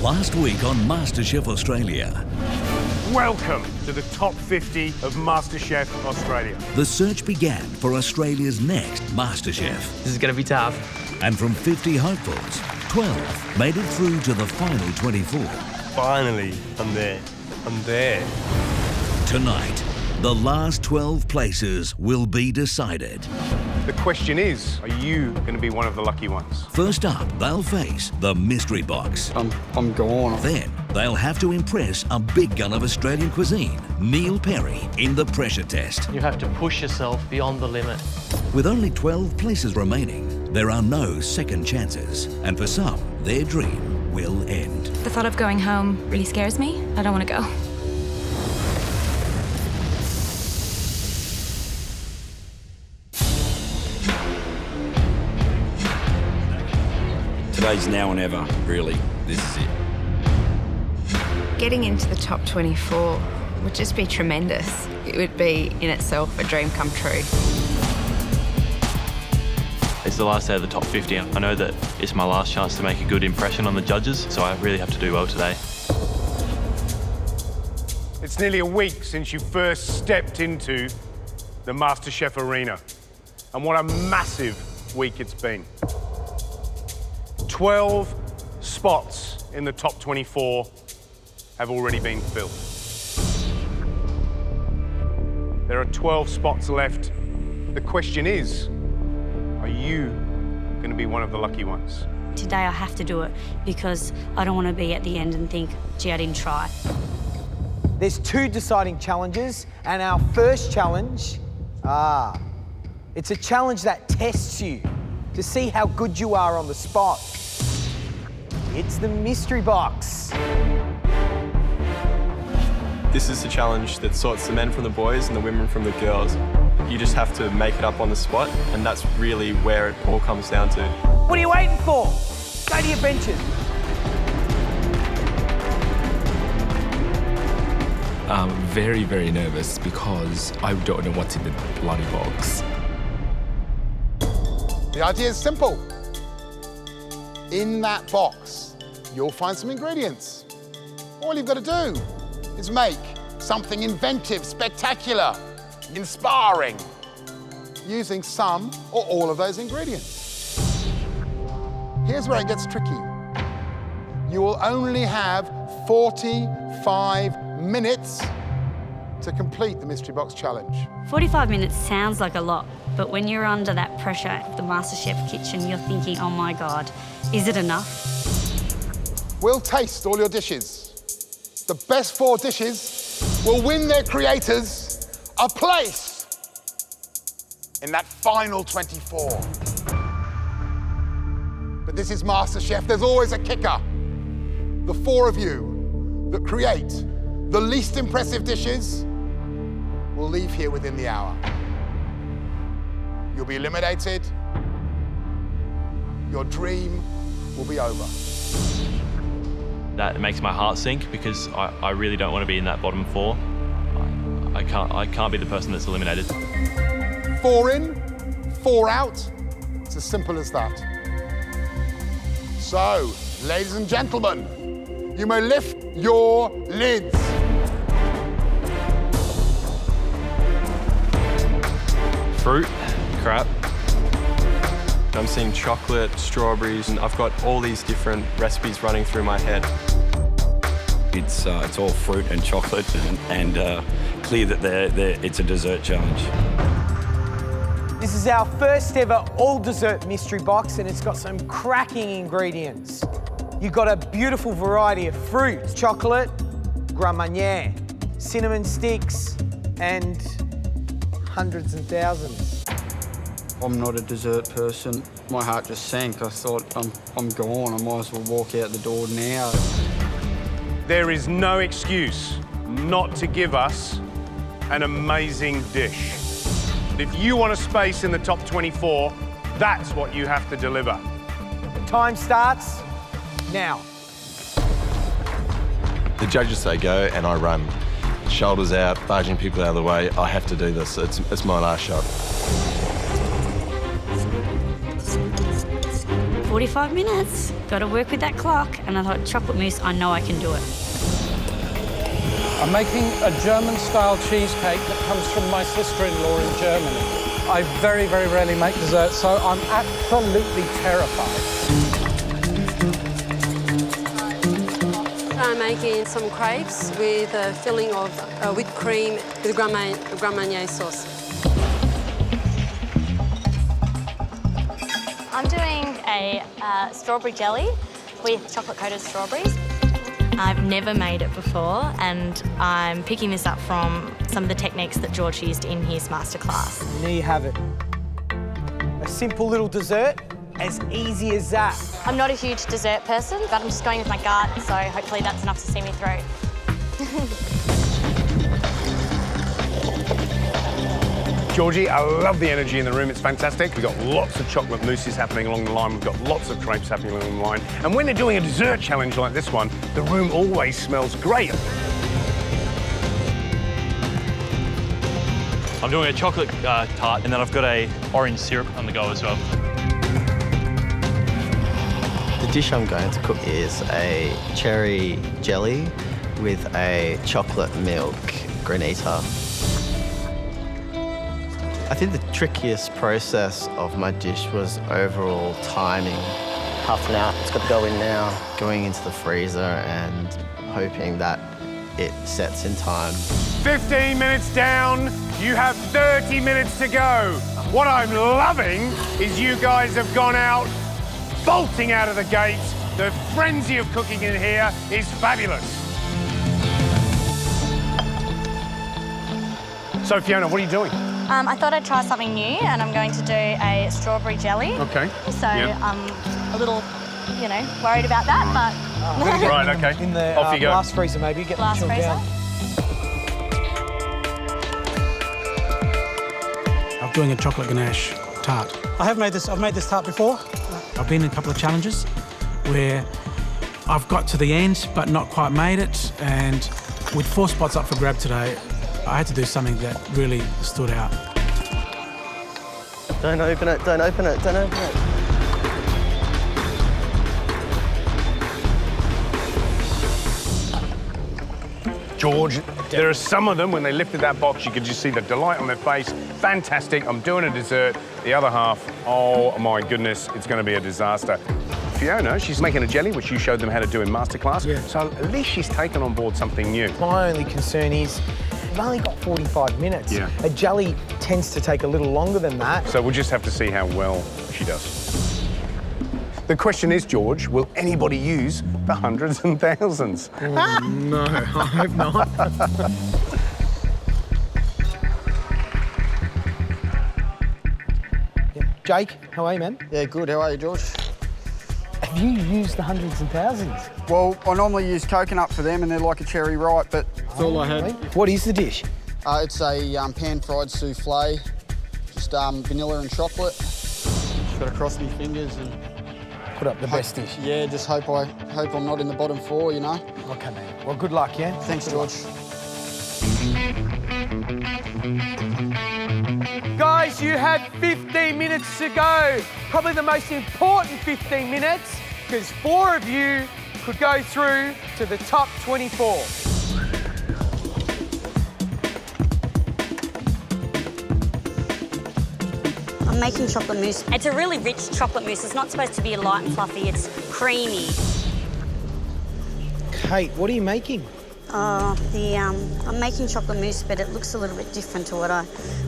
Last week on MasterChef Australia. Welcome to the top 50 of MasterChef Australia. The search began for Australia's next MasterChef. This is going to be tough. And from 50 hopefuls, 12 made it through to the final 24. Finally, I'm there. Tonight, the last 12 places will be decided. The question is, are you going to be one of the lucky ones? First up, they'll face the mystery box. I'm gone. Then, they'll have to impress a big gun of Australian cuisine, Neil Perry, in the pressure test. You have to push yourself beyond the limit. With only 12 places remaining, there are no second chances. And for some, their dream will end. The thought of going home really scares me. I don't want to go. Today's now and ever, really. This is it. Getting into the top 24 would just be tremendous. It would be, in itself, a dream come true. It's the last day of the top 50. I know that it's my last chance to make a good impression on the judges, so I really have to do well today. It's nearly a week since you first stepped into the MasterChef arena. And what a massive week it's been. 12 spots in the top 24 have already been filled. There are 12 spots left. The question is, are you going to be one of the lucky ones? Today I have to do it because I don't want to be at the end and think, gee, I didn't try. There's 2 deciding challenges, and our first challenge, it's a challenge that tests you to see how good you are on the spot. It's the mystery box. This is the challenge that sorts the men from the boys and the women from the girls. You just have to make it up on the spot, and that's really where it all comes down to. What are you waiting for? Go to your benches. I'm very, very nervous because I don't know what's in the bloody box. The idea is simple. In that box, you'll find some ingredients. All you've got to do is make something inventive, spectacular, inspiring, using some or all of those ingredients. Here's where it gets tricky. You will only have 45 minutes to complete the Mystery Box Challenge. 45 minutes sounds like a lot, but when you're under that pressure at the MasterChef kitchen, you're thinking, oh my God, is it enough? We'll taste all your dishes. The best 4 dishes will win their creators a place in that final 24. But this is MasterChef. There's always a kicker. The 4 of you that create the least impressive dishes will leave here within the hour. You'll be eliminated. Your dream will be over. That makes my heart sink because I really don't want to be in that bottom 4. I can't be the person that's eliminated. 4 in, 4 out. It's as simple as that. So, ladies and gentlemen, you may lift your lids. Fruit, crap. I'm seeing chocolate, strawberries, and I've got all these different recipes running through my head. It's all fruit and chocolate, and clear that it's a dessert challenge. This is our first ever all-dessert mystery box, and it's got some cracking ingredients. You've got a beautiful variety of fruit, chocolate, Grand Marnier, cinnamon sticks, and hundreds and thousands. I'm not a dessert person. My heart just sank. I thought, I'm gone. I might as well walk out the door now. There is no excuse not to give us an amazing dish. If you want a space in the top 24, that's what you have to deliver. Time starts now. The judges say go, and I run. Shoulders out, barging people out of the way. I have to do this. It's my last shot. 45 minutes. Got to work with that clock. And I thought, chocolate mousse, I know I can do it. I'm making a German-style cheesecake that comes from my sister-in-law in Germany. I very, very rarely make dessert, so I'm absolutely terrified. I'm making some crepes with a filling of whipped cream with Grand Marnier sauce. I'm doing a strawberry jelly with chocolate-coated strawberries. I've never made it before, and I'm picking this up from some of the techniques that George used in his masterclass. And there you have it. A simple little dessert, as easy as that. I'm not a huge dessert person, but I'm just going with my gut, so hopefully that's enough to see me through. Georgie, I love the energy in the room. It's fantastic. We've got lots of chocolate mousses happening along the line. We've got lots of crepes happening along the line. And when they're doing a dessert challenge like this one, the room always smells great. I'm doing a chocolate tart, and then I've got a orange syrup on the go as well. The dish I'm going to cook is a cherry jelly with a chocolate milk granita. I think the trickiest process of my dish was overall timing. Half an hour, it's got to go in now. Going into the freezer and hoping that it sets in time. 15 minutes down, you have 30 minutes to go. What I'm loving is you guys have gone out, bolting out of the gate. The frenzy of cooking in here is fabulous. So, Fiona, what are you doing? I thought I'd try something new, and I'm going to do a strawberry jelly. Okay. So I'm a little, you know, worried about that, but... Right, okay. In the Off you go. glass freezer, maybe, get Glass them chilled freezer. down. I'm doing a chocolate ganache tart. I've made this tart before. I've been in a couple of challenges where I've got to the end but not quite made it, and with 4 spots up for grab today, I had to do something that really stood out. Don't open it, don't open it, don't open it. George, there are some of them, when they lifted that box, you could just see the delight on their face. Fantastic, I'm doing a dessert. The other half, oh my goodness, it's going to be a disaster. Fiona, she's making a jelly, which you showed them how to do in masterclass. Yeah. So at least she's taken on board something new. My only concern is we've only got 45 minutes. Yeah. A jelly tends to take a little longer than that. So we'll just have to see how well she does. The question is, George, will anybody use the hundreds and thousands? Oh, no, I hope not. Jake, how are you, man? Yeah, good. How are you, George? Have you used the hundreds and thousands? Well, I normally use coconut for them, and they're like a cherry ripe, but that's all I had. What is the dish? It's a pan-fried souffle, just vanilla and chocolate. Just got to cross my fingers and put up the best dish. Yeah, just hope I'm not in the bottom 4, you know. Okay, man. Well, good luck, yeah. Thanks, George. Guys, you have 15 minutes to go. Probably the most important 15 minutes, because 4 of you could go through to the top 24. I'm making chocolate mousse. It's a really rich chocolate mousse. It's not supposed to be light and fluffy, it's creamy. Kate, what are you making? I'm making chocolate mousse, but it looks a little bit different to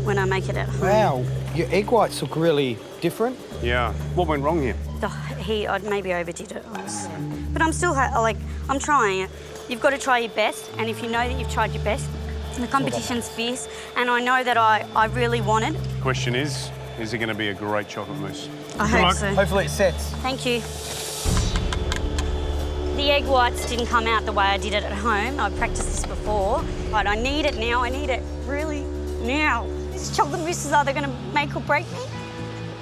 when I make it at home. Wow, your egg whites look really different. Yeah. What went wrong here? I maybe overdid it, honestly. But I'm still, I'm trying it. You've got to try your best, and if you know that you've tried your best, the competition's fierce, and I know that I really want it. Question is it going to be a great chocolate mousse? I hope so. Hopefully it sets. Thank you. The egg whites didn't come out the way I did it at home. I've practiced this before, but I need it now. I need it really now. These chocolate mousses, are they going to make or break me?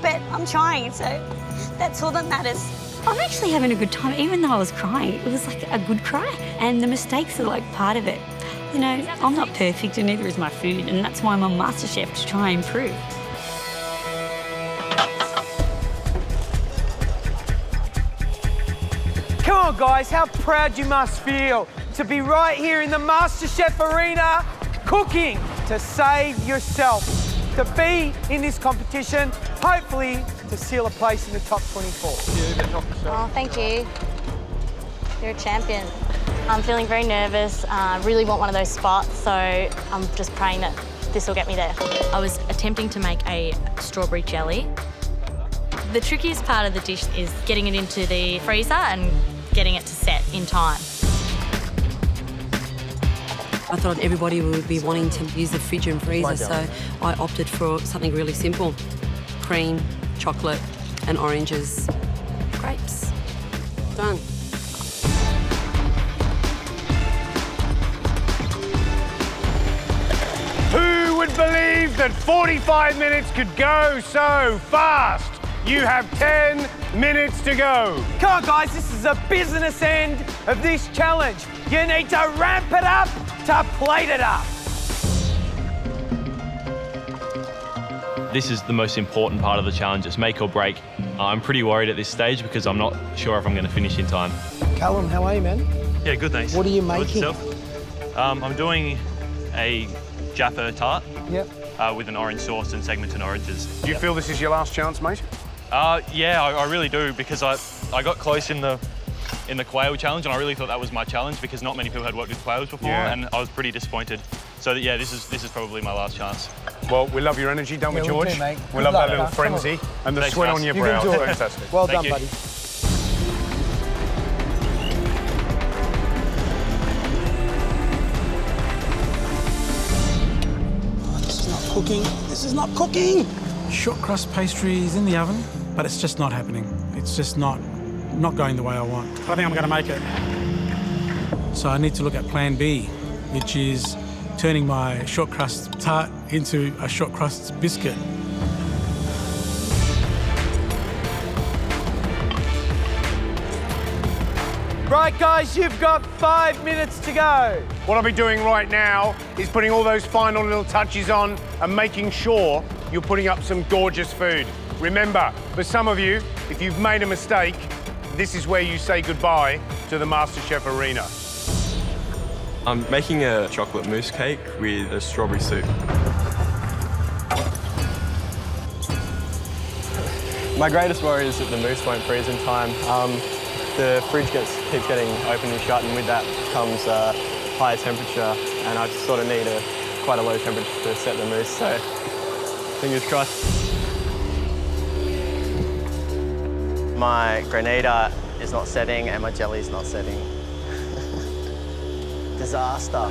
But I'm trying, so that's all that matters. I'm actually having a good time, even though I was crying. It was like a good cry, and the mistakes are like part of it. You know, I'm not perfect, and neither is my food, and that's why I'm on MasterChef, to try and improve. on, guys, how proud you must feel to be right here in the MasterChef arena, cooking to save yourself, to be in this competition, hopefully to seal a place in the top 24. Oh, thank you. You're a champion. I'm feeling very nervous. I really want one of those spots, so I'm just praying that this will get me there. I was attempting to make a strawberry jelly. The trickiest part of the dish is getting it into the freezer and getting it to set in time. I thought everybody would be wanting to use the fridge and freezer, so I opted for something really simple. Cream, chocolate and oranges. Grapes. Done. Who would believe that 45 minutes could go so fast? You have 10 minutes to go. Come on, guys, this is the business end of this challenge. You need to ramp it up to plate it up. This is the most important part of the challenge. It's make or break. I'm pretty worried at this stage because I'm not sure if I'm going to finish in time. Callum, how are you, man? Yeah, good, thanks. What are you How about making? yourself? I'm doing a Jaffa tart with an orange sauce and segmented oranges. Do you feel this is your last chance, mate? Yeah, I really do, because I got close in the quail challenge, and I really thought that was my challenge because not many people had worked with quails before, and I was pretty disappointed. So yeah, this is probably my last chance. Well, we love your energy, don't we, Yeah, George? we do, mate. We Good love luck, that little man. Come on. frenzy and the Thanks, sweat guys. on your You brow. can do it. Fantastic. Well Thank done, you. buddy. This is not cooking. This is not cooking. Short crust pastry is in the oven, but it's just not happening. It's just not going the way I want. I think I'm going to make it. So I need to look at plan B, which is turning my short crust tart into a short crust biscuit. Right, guys, you've got 5 minutes to go. What I'll be doing right now is putting all those final little touches on and making sure you're putting up some gorgeous food. Remember, for some of you, if you've made a mistake, this is where you say goodbye to the MasterChef arena. I'm making a chocolate mousse cake with a strawberry soup. My greatest worry is that the mousse won't freeze in time. The fridge keeps getting open and shut, and with that comes higher temperature, and I sort of need quite a low temperature to set the mousse, so fingers crossed. My granita is not setting and my jelly is not setting. Disaster.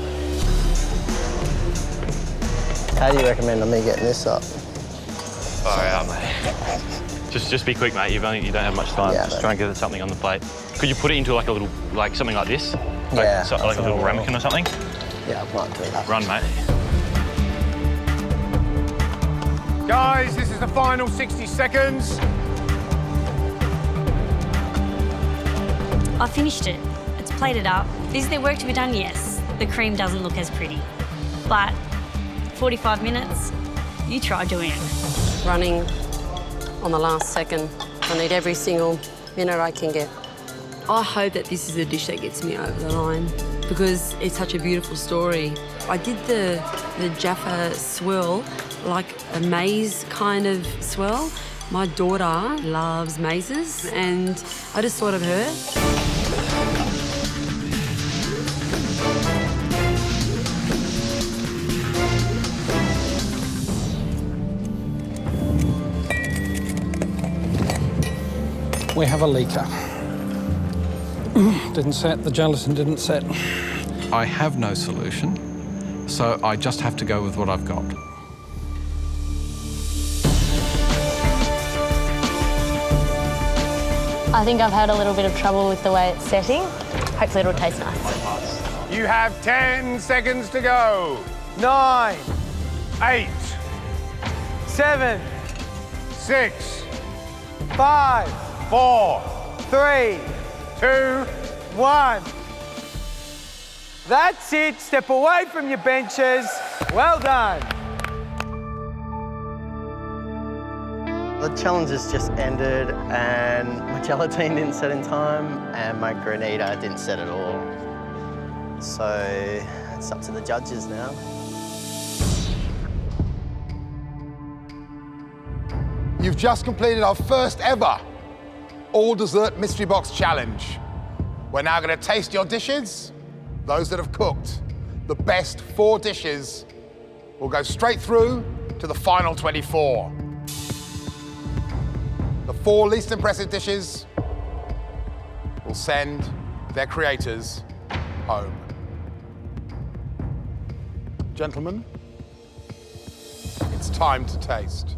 How do you recommend me getting this up? Just be quick, mate. You don't have much time. Yeah, just try and get something on the plate. Could you put it into like a little, like something like this? Yeah. Like a little ramekin or something? Yeah, I might do that. Run, mate. Guys, this is the final 60 seconds. I finished it. It's plated up. Is there work to be done? Yes. The cream doesn't look as pretty. But 45 minutes, you try doing it. Running on the last second. I need every single minute I can get. I hope that this is a dish that gets me over the line because it's such a beautiful story. I did the Jaffa swirl, like a maze kind of swirl. My daughter loves mazes and I just thought of her. We have a leaker. Didn't set, the gelatin didn't set. I have no solution, so I just have to go with what I've got. I think I've had a little bit of trouble with the way it's setting. Hopefully it'll taste nice. You have 10 seconds to go. 9, 8, 7, 6, 5, 4, 3, 2, 1. That's it. Step away from your benches. Well done. The challenges just ended and my gelatine didn't set in time and my grenada didn't set at all. So it's up to the judges now. You've just completed our first ever all dessert mystery box challenge. We're now going to taste your dishes. Those that have cooked the best 4 dishes will go straight through to the final 24. The 4 least impressive dishes will send their creators home. Gentlemen, it's time to taste.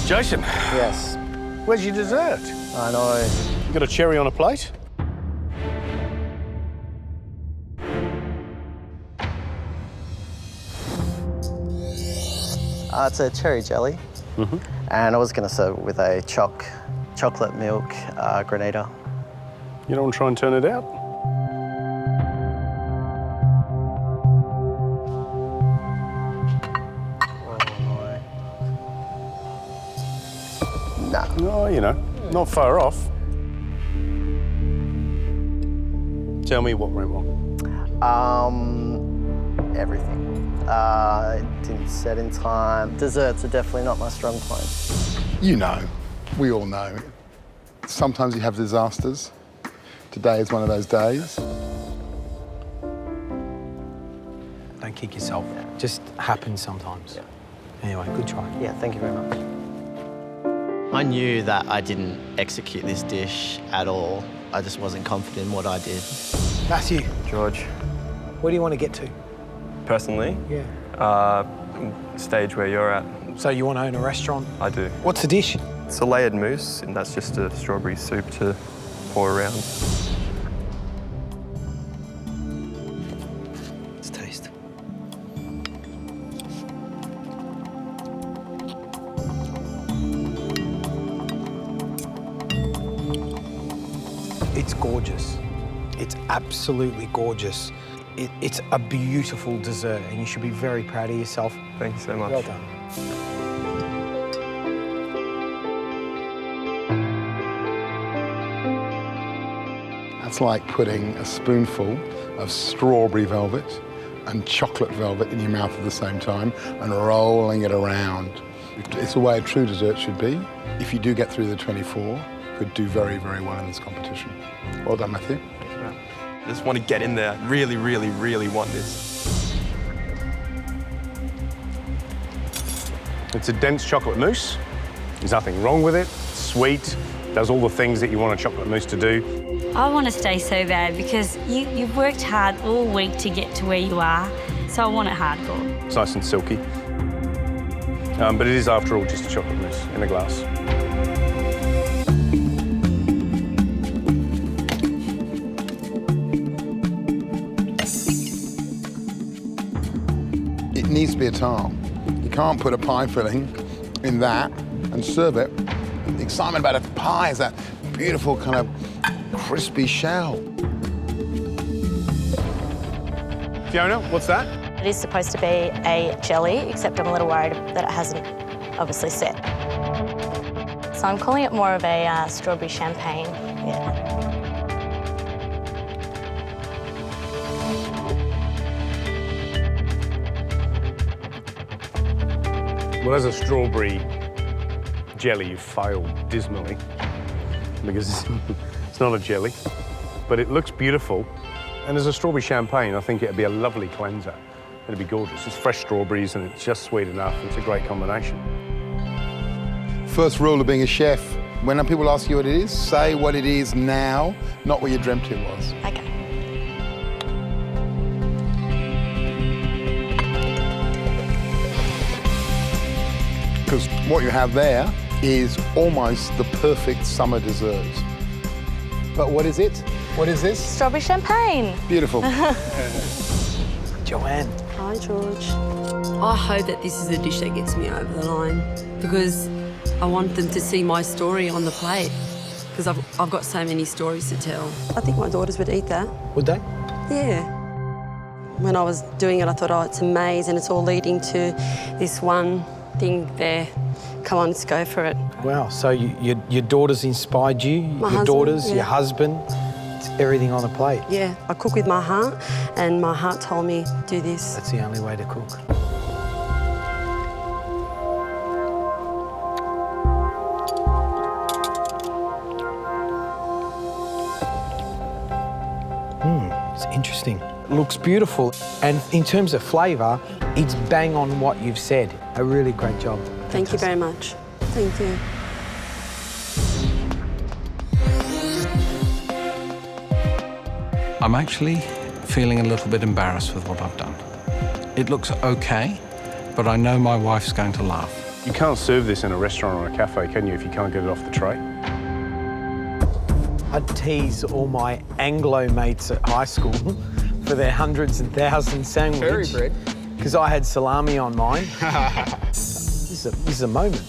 Jason. Yes. Where's your dessert? I know. You got a cherry on a plate? It's a cherry jelly. And I was going to serve it with a chocolate milk grenada. You don't want to try and turn it out? No. Oh, you know, not far off. Tell me what went wrong. Everything. It didn't set in time. Desserts are definitely not my strong point. You know, we all know. Sometimes you have disasters. Today is one of those days. Don't kick yourself. Just happens sometimes. Anyway, good try. Yeah, thank you very much. I knew that I didn't execute this dish at all. I just wasn't confident in what I did. Matthew. George. Where do you want to get to? Personally? Yeah. Stage where you're at. So you want to own a restaurant? I do. What's the dish? It's a layered mousse, and that's just a strawberry soup to pour around. Let's taste. It's gorgeous. It's absolutely gorgeous. It's a beautiful dessert, and you should be very proud of yourself. Thank you so much. Well done. That's like putting a spoonful of strawberry velvet and chocolate velvet in your mouth at the same time and rolling it around. It's the way a true dessert should be. If you do get through the 24, could do very, very well in this competition. Well done, Matthew. I just want to get in there. Really, really, really want this. It's a dense chocolate mousse. There's nothing wrong with it. It's sweet, does all the things that you want a chocolate mousse to do. I want to stay so bad because you've worked hard all week to get to where you are, so I want it hardcore. It's nice and silky. But it is, after all, just a chocolate mousse in a glass. It needs to be a tart. You can't put a pie filling in that and serve it. The excitement about a pie is that beautiful kind of crispy shell. Fiona, what's that? It is supposed to be a jelly, except I'm a little worried that it hasn't obviously set. So I'm calling it more of a strawberry champagne, yeah. Well, as a strawberry jelly, you failed dismally because it's not a jelly, but it looks beautiful. And as a strawberry champagne, I think it'd be a lovely cleanser. It'd be gorgeous. It's fresh strawberries and it's just sweet enough. It's a great combination. First rule of being a chef, when people ask you what it is, say what it is now, not what you dreamt it was. Okay. Because what you have there is almost the perfect summer dessert. But what is it? What is this? Strawberry champagne. Beautiful. Joanne. Hi, George. I hope that this is the dish that gets me over the line because I want them to see my story on the plate because I've got so many stories to tell. I think my daughters would eat that. Would they? Yeah. When I was doing it, I thought, oh, it's a maze and it's all leading to this one thing there. Come on, let's go for it. Wow, so your daughters inspired you? My your husband, daughters, yeah. your husband, it's everything on a plate. Yeah, I cook with my heart, and my heart told me, do this. That's the only way to cook. It's interesting. It looks beautiful. And in terms of flavour, it's bang on what you've said. A really great job. Thank you very much. Thank you. I'm actually feeling a little bit embarrassed with what I've done. It looks okay, but I know my wife's going to laugh. You can't serve this in a restaurant or a cafe, can you, if you can't get it off the tray? I'd tease all my Anglo mates at high school for their hundreds and thousands sandwich. Curry bread. Because I had salami on mine. This is a moment.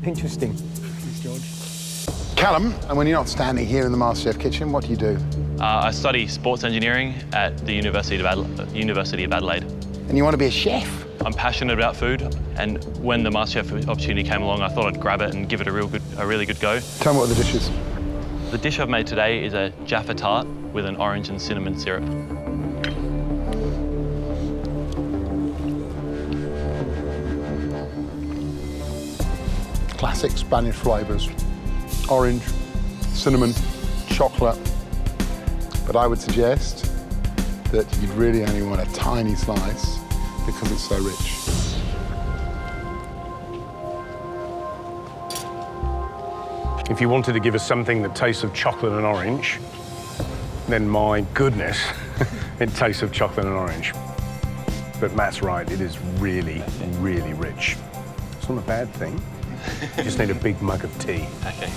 Interesting. Thanks, George. Callum, and when you're not standing here in the MasterChef kitchen, what do you do? I study sports engineering at the University of Adelaide. And you want to be a chef? I'm passionate about food, and when the MasterChef opportunity came along, I thought I'd grab it and give it a really good go. Tell me what the dish is. The dish I've made today is a Jaffa tart with an orange and cinnamon syrup. Classic Spanish flavours. Orange, cinnamon, chocolate. But I would suggest that you'd really only want a tiny slice because it's so rich. If you wanted to give us something that tastes of chocolate and orange, then my goodness, it tastes of chocolate and orange. But Matt's right, it is really, really rich. It's not a bad thing. You just need a big mug of tea. Okay.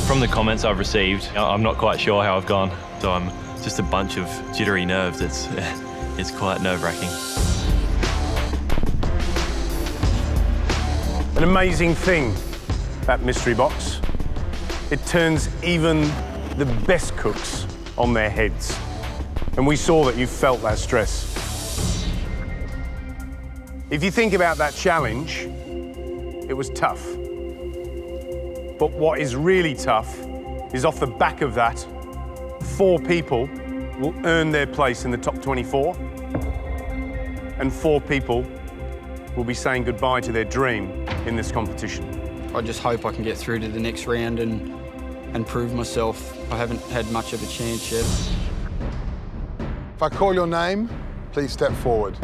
From the comments I've received, I'm not quite sure how I've gone, so I'm just a bunch of jittery nerves. It's quite nerve-wracking. An amazing thing, that mystery box. It turns even the best cooks on their heads. And we saw that you felt that stress. If you think about that challenge, it was tough. But what is really tough is off the back of that, 4 people will earn their place in the top 24, and 4 people will be saying goodbye to their dream in this competition. I just hope I can get through to the next round and prove myself. I haven't had much of a chance yet. If I call your name, please step forward.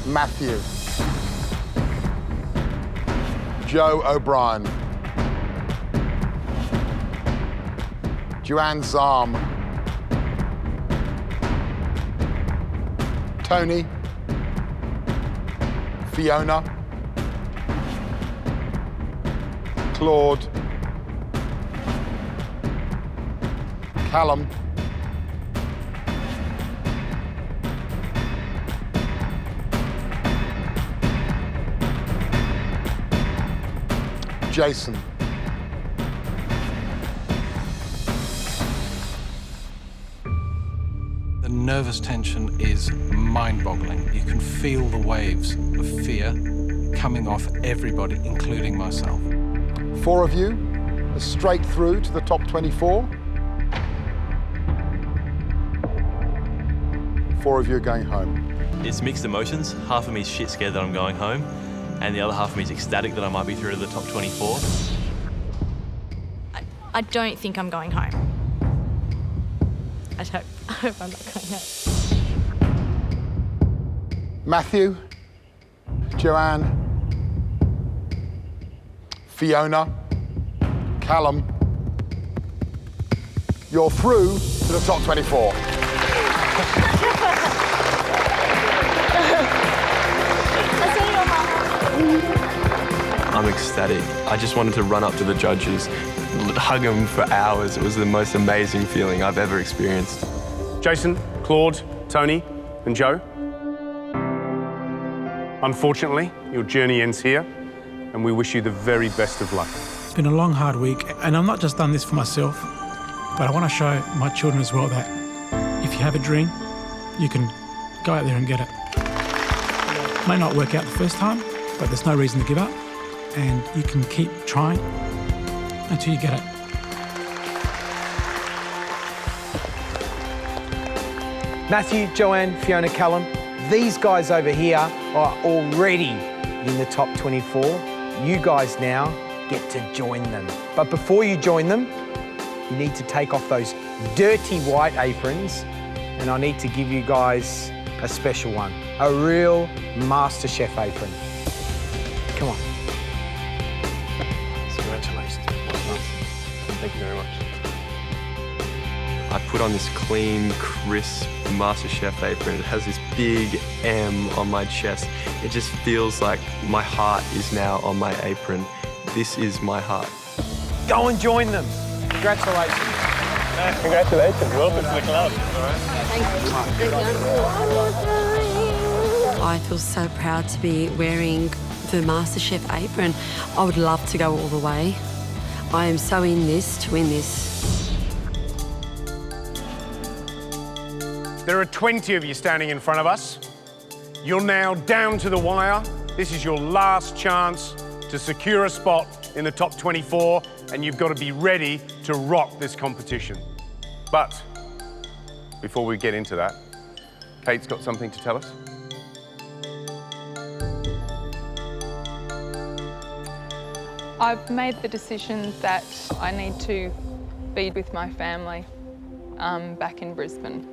Matthew. Joe O'Brien. Joanne Zarm. Tony. Fiona. Claude. Callum. Jason. The nervous tension is mind-boggling. You can feel the waves of fear coming off everybody, including myself. 4 of you are straight through to the top 24. 4 of you are going home. It's mixed emotions. Half of me is shit scared that I'm going home, and the other half of me is ecstatic that I might be through to the top 24. I don't think I'm going home. I hope I'm not going home. Matthew, Joanne, Fiona, Callum, you're through to the top 24. I'm ecstatic. I just wanted to run up to the judges, hug them for hours. It was the most amazing feeling I've ever experienced. Jason, Claude, Tony, and Joe. Unfortunately, your journey ends here, and we wish you the very best of luck. It's been a long, hard week, and I've not just done this for myself. But I want to show my children as well that if you have a dream, you can go out there and get it. It may not work out the first time, but there's no reason to give up, and you can keep trying until you get it. Matthew, Joanne, Fiona, Callum, these guys over here are already in the top 24. You guys now get to join them. But before you join them, you need to take off those dirty white aprons, and I need to give you guys a special one, a real MasterChef apron. Come on. Congratulations. Thank you very much. I put on this clean, crisp MasterChef apron. It has this big M on my chest. It just feels like my heart is now on my apron. This is my heart. Go and join them. Congratulations. Congratulations. Welcome to the club. I feel so proud to be wearing the MasterChef apron. I would love to go all the way. I am so in this to win this. There are 20 of you standing in front of us. You're now down to the wire. This is your last chance to secure a spot in the top 24, and you've got to be ready to rock this competition. But before we get into that, Kate's got something to tell us. I've made the decision that I need to be with my family back in Brisbane.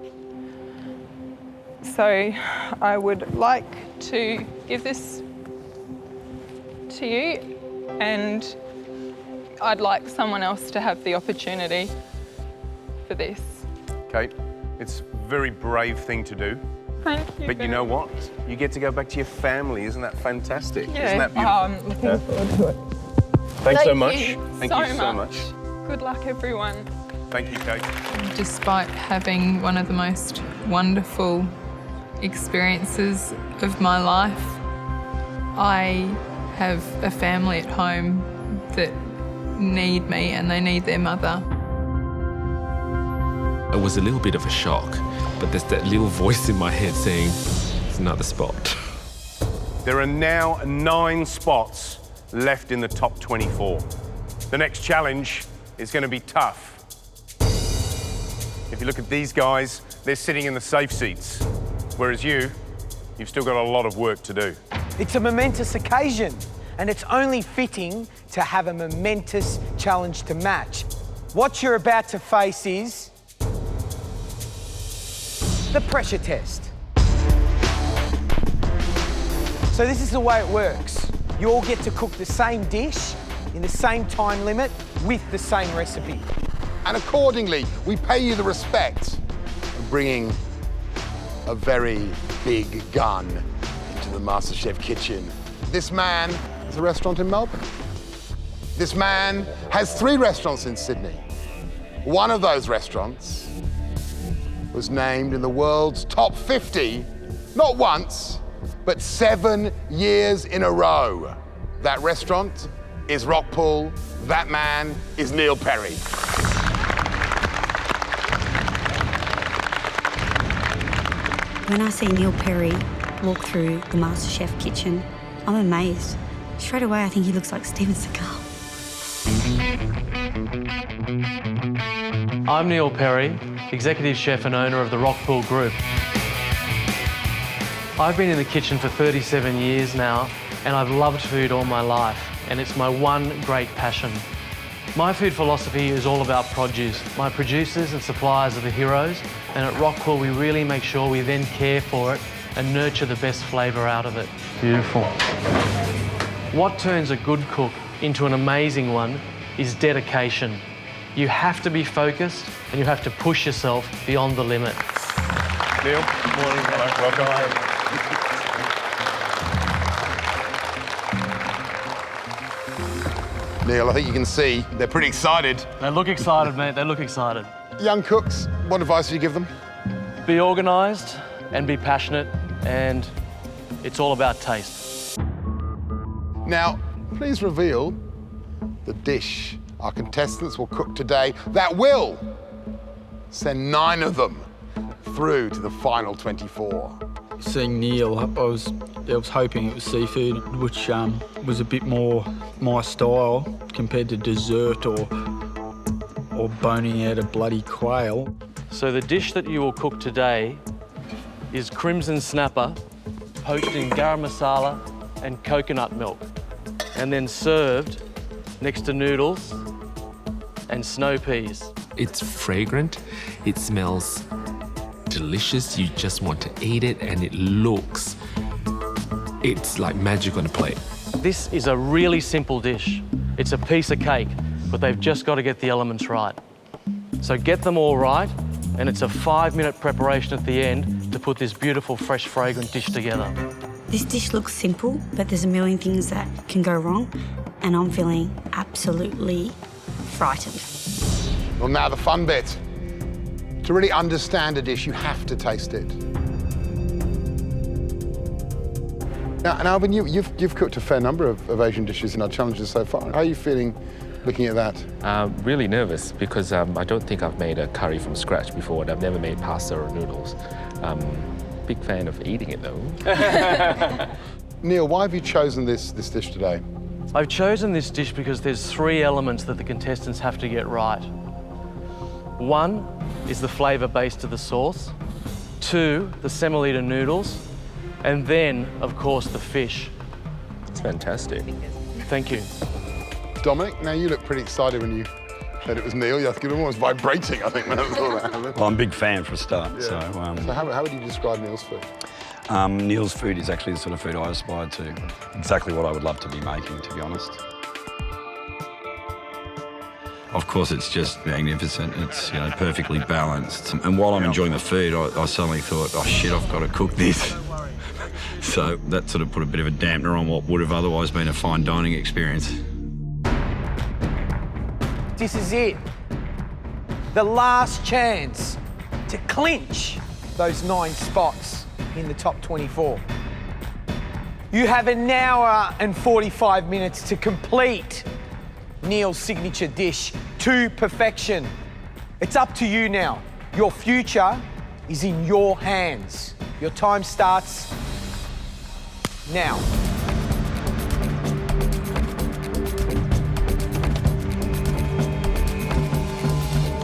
So I would like to give this to you, and I'd like someone else to have the opportunity for this. Kate, it's a very brave thing to do. Thank you. But you know what? You get to go back to your family. Isn't that fantastic? Yeah. Isn't that beautiful? I'm looking forward to it. Thanks so much. Thank you so much. Good luck, everyone. Thank you, Kate. Despite having one of the most wonderful experiences of my life, I have a family at home that need me and they need their mother. It was a little bit of a shock, but there's that little voice in my head saying, it's another spot. There are now 9 spots left in the top 24. The next challenge is going to be tough. If you look at these guys, they're sitting in the safe seats, whereas you've still got a lot of work to do. It's a momentous occasion, and it's only fitting to have a momentous challenge to match. What you're about to face is the pressure test. So this is the way it works. You all get to cook the same dish in the same time limit with the same recipe. And accordingly, we pay you the respect of bringing a very big gun into the MasterChef kitchen. This man has a restaurant in Melbourne. This man has 3 restaurants in Sydney. One of those restaurants was named in the world's top 50, not once, but 7 years in a row. That restaurant is Rockpool. That man is Neil Perry. When I see Neil Perry walk through the MasterChef kitchen, I'm amazed. Straight away, I think he looks like Steven Seagal. I'm Neil Perry, Executive Chef and owner of the Rockpool Group. I've been in the kitchen for 37 years now, and I've loved food all my life, and it's my one great passion. My food philosophy is all about produce. My producers and suppliers are the heroes, and at Rockpool we really make sure we then care for it and nurture the best flavour out of it. Beautiful. What turns a good cook into an amazing one is dedication. You have to be focused and you have to push yourself beyond the limit. Neil, good morning. Hello, welcome. Neil, I think you can see they're pretty excited. They look excited, mate. They look excited. Young cooks, what advice do you give them? Be organised and be passionate, and it's all about taste. Now, please reveal the dish our contestants will cook today that will send 9 of them through to the final 24. Seeing Neil, I was hoping it was seafood, which was a bit more my style compared to dessert or boning out a bloody quail. So the dish that you will cook today is crimson snapper, poached in garam masala and coconut milk, and then served next to noodles and snow peas. It's fragrant, it smells delicious, you just want to eat it, and it's like magic on a plate. This is a really simple dish. It's a piece of cake, but they've just got to get the elements right. So get them all right, and it's a 5-minute preparation at the end to put this beautiful, fresh, fragrant dish together. This dish looks simple, but there's a million things that can go wrong, and I'm feeling absolutely frightened. Well, now the fun bit. To really understand a dish, you have to taste it. Now, Alvin, you've cooked a fair number of Asian dishes in our challenges so far. How are you feeling looking at that? Really nervous because I don't think I've made a curry from scratch before, and I've never made pasta or noodles. Big fan of eating it though. Neil, why have you chosen this dish today? I've chosen this dish because there's 3 elements that the contestants have to get right. 1 is the flavour base to the sauce, 2, the semolina noodles, and then, of course, the fish. It's fantastic. Thank you. Dominic, now you look pretty excited when you heard it was Neil. You're almost vibrating, I think, when I saw that happen. Well, I'm a big fan for a start. Yeah. So how would you describe Neil's food? Neil's food is actually the sort of food I aspire to. Exactly what I would love to be making, to be honest. Of course, it's just magnificent. It's perfectly balanced. And while I'm enjoying the food, I suddenly thought, oh shit, I've got to cook this. So that sort of put a bit of a dampener on what would have otherwise been a fine dining experience. This is it. The last chance to clinch those 9 spots in the top 24. You have an hour and 45 minutes to complete Neil's signature dish to perfection. It's up to you now. Your future is in your hands. Your time starts now.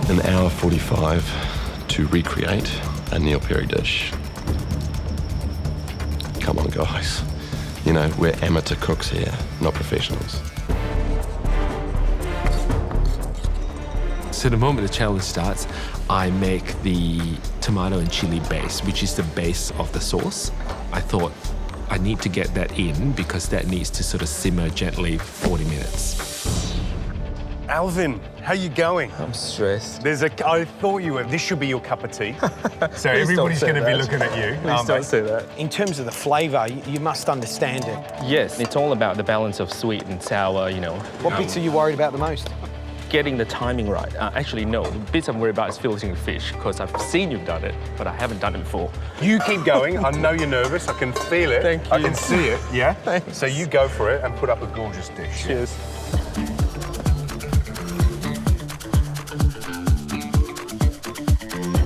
An hour 45 to recreate a Neil Perry dish. Come on, guys. We're amateur cooks here, not professionals. So the moment the challenge starts, I make the tomato and chili base, which is the base of the sauce. I thought I need to get that in because that needs to sort of simmer gently for 40 minutes. Alvin, how you going? I'm stressed. I thought you were. This should be your cup of tea. So everybody's going to be looking at you. Please don't say that. In terms of the flavour, you must understand it. Yes, it's all about the balance of sweet and sour, What bits are you worried about the most? Getting the timing right. Actually, no. The bits I'm worried about is filleting fish, because I've seen you've done it, but I haven't done it before. You keep going. I know you're nervous. I can feel it. Thank you. I can see it, yeah? Thanks. So you go for it and put up a gorgeous dish. Cheers.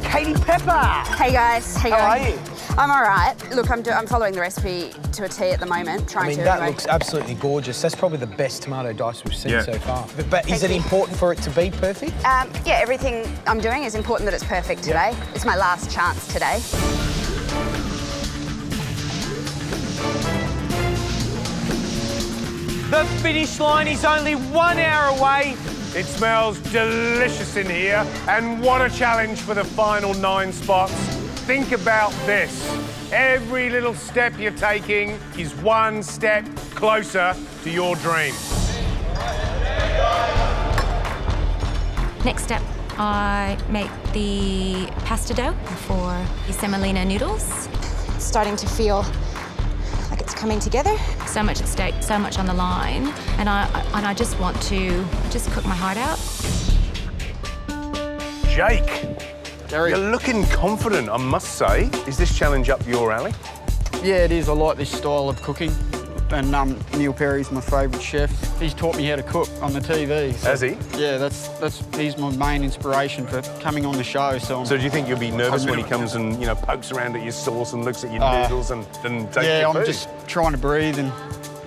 Katie Pepper! Hey guys, How are you? I'm all right. Look, I'm following the recipe to a T at the moment, That looks absolutely gorgeous. That's probably the best tomato dice we've seen so far. But is it important for it to be perfect? Yeah, everything I'm doing is important that it's perfect today. It's my last chance today. The finish line is only 1 hour away. It smells delicious in here. And what a challenge for the final 9 spots. Think about this. Every little step you're taking is one step closer to your dream. Next step, I make the pasta dough for the semolina noodles. Starting to feel like it's coming together. So much at stake, so much on the line, and I just want to cook my heart out. Jake, you're looking confident, I must say. Is this challenge up your alley? Yeah, it is. I like this style of cooking. And Neil Perry's my favourite chef. He's taught me how to cook on the TV. So, Has he? Yeah, he's my main inspiration for coming on the show. So do you think you'll be nervous when he comes and, you know, pokes around at your sauce and looks at your noodles and takes your food? I'm just trying to breathe and,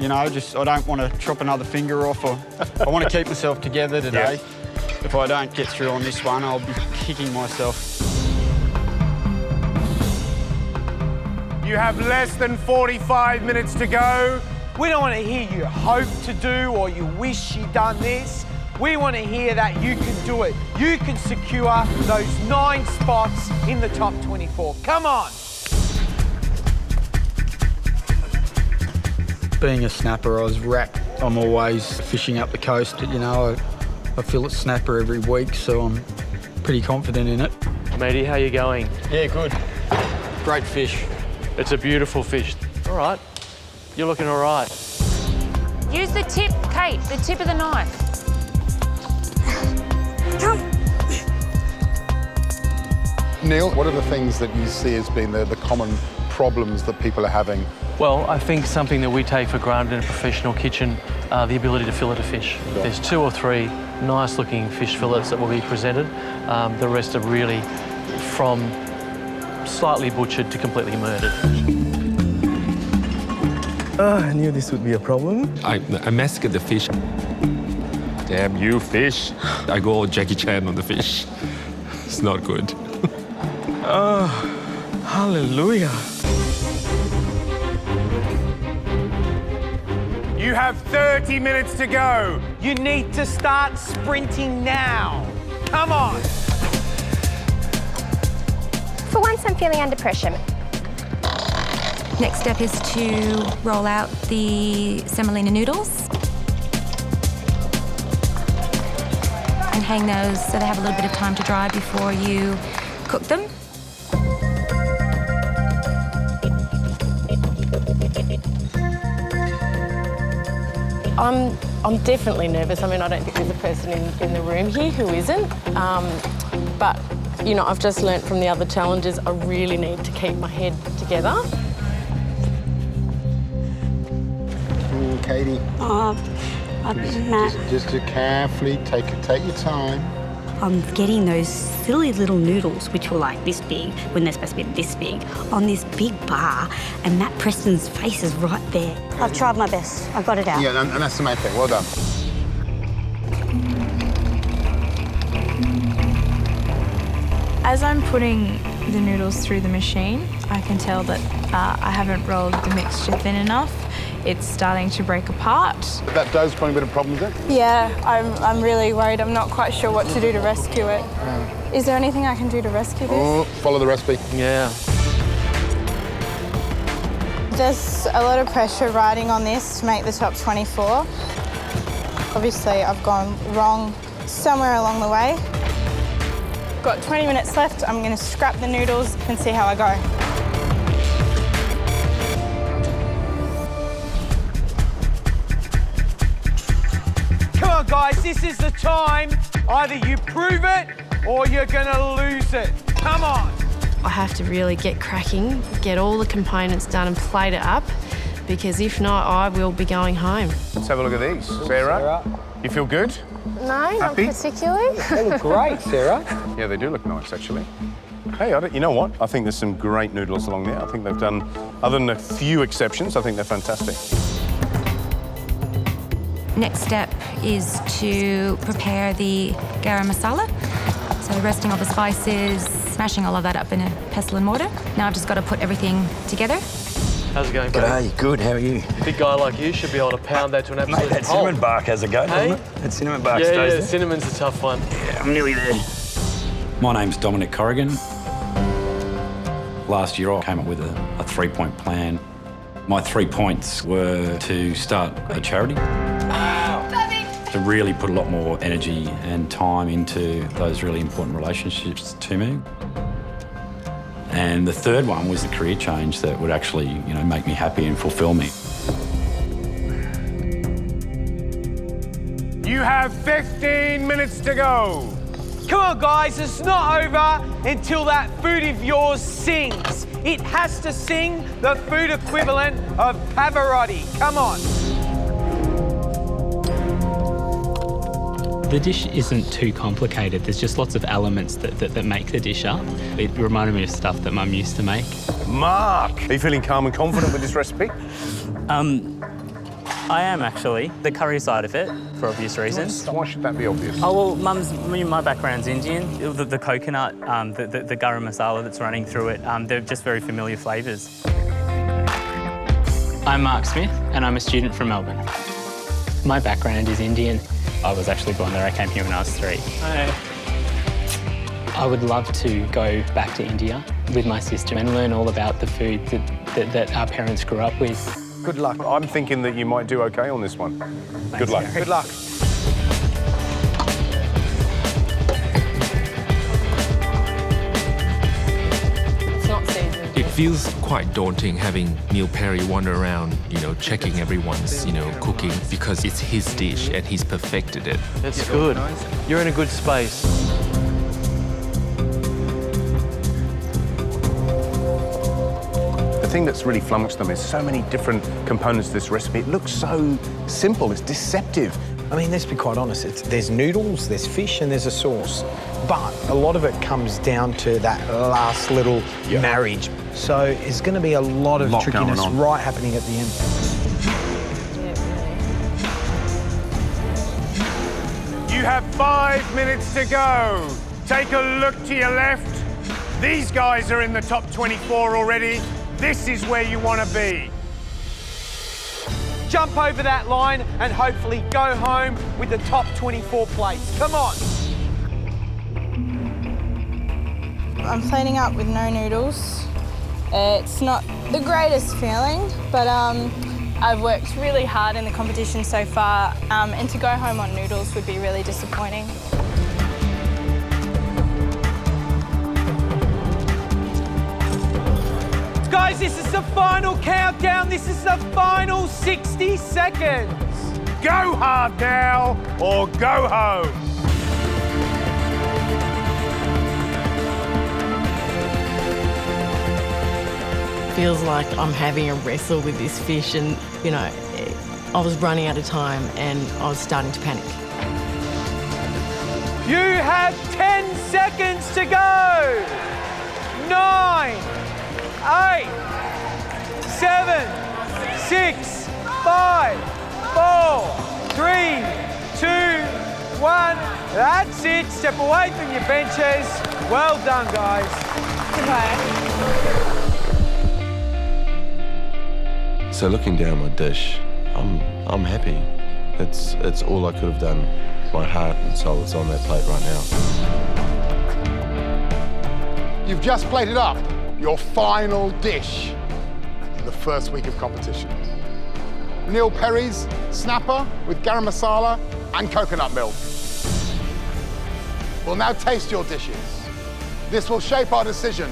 you know, I don't want to chop another finger off, or I want to keep myself together today. Yeah. If I don't get through on this one, I'll be kicking myself. You have less than 45 minutes to go. We don't want to hear you hope to do or you wish you'd done this. We want to hear that you can do it. You can secure those 9 spots in the top 24. Come on. Being a snapper, I was racked. I'm always fishing up the coast. You know, I fill a snapper every week, so I'm pretty confident in it. Matey, how you going? Yeah, good. Great fish. It's a beautiful fish. All right. You're looking all right. Use the tip, Kate, the tip of the knife. Come. Neil, what are the things that you see as being the common problems that people are having? Well, I think something that we take for granted in a professional kitchen, the ability to fillet a fish. Yeah. There's 2 or 3 nice-looking fish fillets that will be presented. The rest are really from slightly butchered to completely murdered. I knew this would be a problem. I massacred the fish. Damn you, fish. I go all Jackie Chan on the fish. It's not good. Oh, hallelujah. You have 30 minutes to go. You need to start sprinting now. Come on. For once, I'm feeling under pressure. Next step is to roll out the semolina noodles and hang those so they have a little bit of time to dry before you cook them. I'm definitely nervous. I mean, I don't think there's a person in the room here who isn't. But, you know, I've just learnt from the other challenges, I really need to keep my head together. Katie. Matt. Just to carefully take your time. I'm getting those silly little noodles, which were like this big, when they're supposed to be this big, on this big bar, and Matt Preston's face is right there. I've tried my best. I got it out. Yeah, and that's the main thing. Well done. As I'm putting the noodles through the machine, I can tell that I haven't rolled the mixture thin enough. It's starting to break apart. That dough's probably a bit of a problem, is it? Yeah, I'm really worried. I'm not quite sure what to do to rescue it. Is there anything I can do to rescue this? Oh, follow the recipe. Yeah. There's a lot of pressure riding on this to make the top 24. Obviously, I've gone wrong somewhere along the way. Got 20 minutes left. I'm going to scrap the noodles and see how I go. Come on, guys, this is the time. Either you prove it or you're gonna lose it. Come on. I have to really get cracking, get all the components done and plate it up, because if not, I will be going home. Let's have a look at these. Sarah, you feel good? No, not Happy? particularly. They look great, Sarah. Yeah, they do look nice, actually. Hey, you know what? I think there's some great noodles along there. I think they've done, other than a few exceptions, I think they're fantastic. Next step is to prepare the garam masala. So roasting all the spices, smashing all of that up in a pestle and mortar. Now I've just got to put everything together. How's it going, Kate? G'day, good, how are you? A big guy like you should be able to pound that to an absolute Mate, that pulp. cinnamon bark has a go, Hey? doesn't it? That cinnamon bark Yeah, stays yeah, there. cinnamon's a tough one. Yeah, I'm nearly there. My name's Dominic Corrigan. Last year I came up with a 3-point plan. My 3 points were to start a charity, to really put a lot more energy and time into those really important relationships to me. And the third one was the career change that would actually, make me happy and fulfill me. You have 15 minutes to go. Come on, guys, it's not over until that food of yours sings. It has to sing the food equivalent of Pavarotti. Come on. The dish isn't too complicated. There's just lots of elements that make the dish up. It reminded me of stuff that Mum used to make. Mark, are you feeling calm and confident with this recipe? I am actually. The curry side of it, for obvious reasons. Why should that be obvious? Oh, well, my background's Indian. The coconut, the garam masala that's running through it, they're just very familiar flavours. I'm Mark Smith, and I'm a student from Melbourne. My background is Indian. I was actually born there. I came here when I was 3. I would love to go back to India with my sister and learn all about the food that our parents grew up with. Good luck. I'm thinking that you might do okay on this one. Thanks, Good luck. Gary. Good luck. It's not seasoned. It feels quite daunting having Neil Perry wander around, checking everyone's, cooking, because it's his dish and he's perfected it. That's good. You're in a good space. The thing that's really flummoxed them is so many different components to this recipe. It looks so simple, it's deceptive. I mean, let's be quite honest. There's noodles, there's fish, and there's a sauce. But a lot of it comes down to that last little marriage. So it's going to be a lot of trickiness right happening at the end. You have 5 minutes to go. Take a look to your left. These guys are in the top 24 already. This is where you want to be. Jump over that line and hopefully go home with the top 24 place. Come on. I'm plating up with no noodles. It's not the greatest feeling, but I've worked really hard in the competition so far, and to go home on noodles would be really disappointing. Guys, this is the final countdown. This is the final 60 seconds. Go hard now or go home. Feels like I'm having a wrestle with this fish, and, I was running out of time and I was starting to panic. You have 10 seconds to go. 9, 8, 7, 6, 5, 4, 3, 2, 1. That's it. Step away from your benches. Well done, guys. Goodbye. So looking down my dish, I'm happy. It's all I could have done. My heart and soul is on that plate right now. You've just plated up your final dish in the first week of competition. Neil Perry's snapper with garam masala and coconut milk. We'll now taste your dishes. This will shape our decision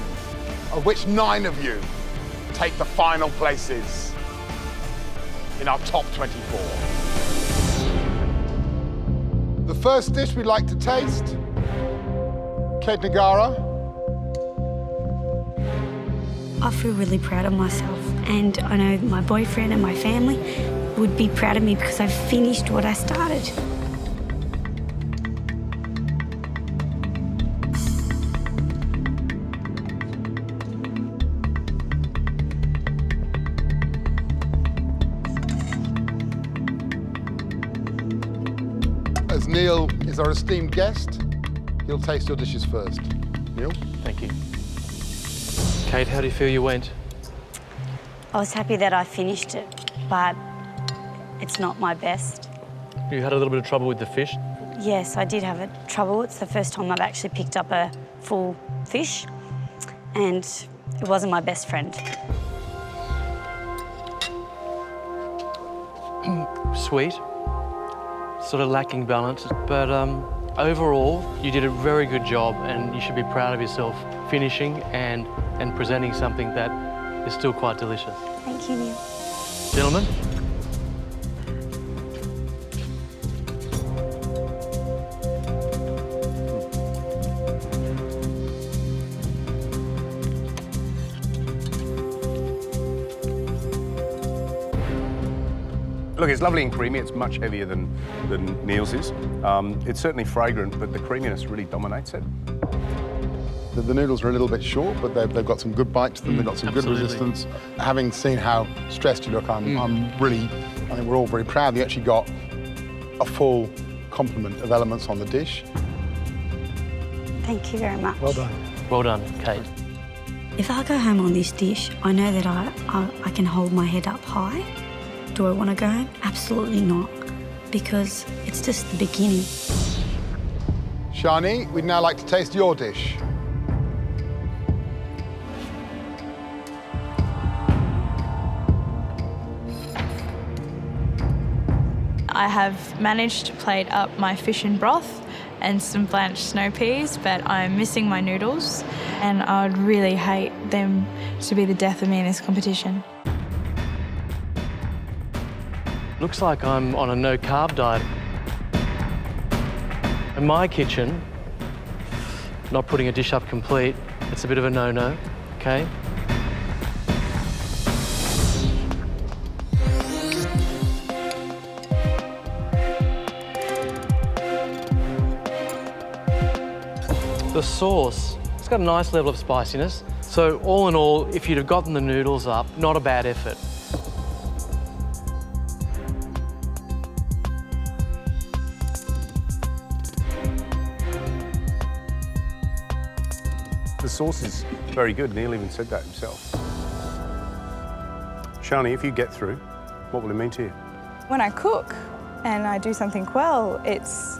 of which 9 of you take the final places in our top 24. The first dish we'd like to taste, Kate Nagara. I feel really proud of myself, and I know my boyfriend and my family would be proud of me because I've finished what I started. As Neil is our esteemed guest, he'll taste your dishes first. Neil? Thank you. Kate, how do you feel you went? I was happy that I finished it, but it's not my best. You had a little bit of trouble with the fish? Yes, I did have trouble. It's the first time I've actually picked up a full fish, and it wasn't my best friend. Sweet, sort of lacking balance, but overall, you did a very good job, and you should be proud of yourself finishing and presenting something that is still quite delicious. Thank you, Neil. Gentlemen? Look, it's lovely and creamy. It's much heavier than Neil's is. It's certainly fragrant, but the creaminess really dominates it. The noodles are a little bit short, but they've got some good bite to them. They've got some good resistance. Having seen how stressed you look, I think we're all very proud that you actually got a full complement of elements on the dish. Thank you very much. Well done. Well done, Kate. If I go home on this dish, I know that I can hold my head up high. Do I want to go home? Absolutely not, because it's just the beginning. Shani, we'd now like to taste your dish. I have managed to plate up my fish and broth and some blanched snow peas, but I'm missing my noodles, and I would really hate them to be the death of me in this competition. Looks like I'm on a no-carb diet. In my kitchen, not putting a dish up complete, it's a bit of a no-no, okay? The sauce, it's got a nice level of spiciness. So all in all, if you'd have gotten the noodles up, not a bad effort. The sauce is very good. Neil even said that himself. Shani, if you get through, what will it mean to you? When I cook and I do something well, it's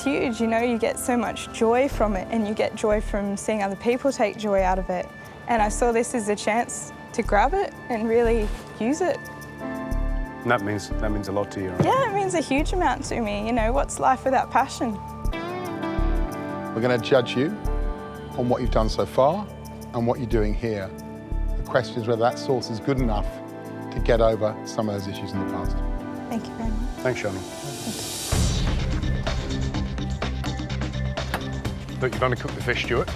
huge, you know, you get so much joy from it, and you get joy from seeing other people take joy out of it. And I saw this as a chance to grab it and really use it. And that means a lot to you, right? Yeah, it means a huge amount to me. You know, what's life without passion? We're going to judge you on what you've done so far and what you're doing here. The question is whether that sauce is good enough to get over some of those issues in the past. Thank you very much. Thanks, Shani. Look, you've undercooked the fish, Stuart.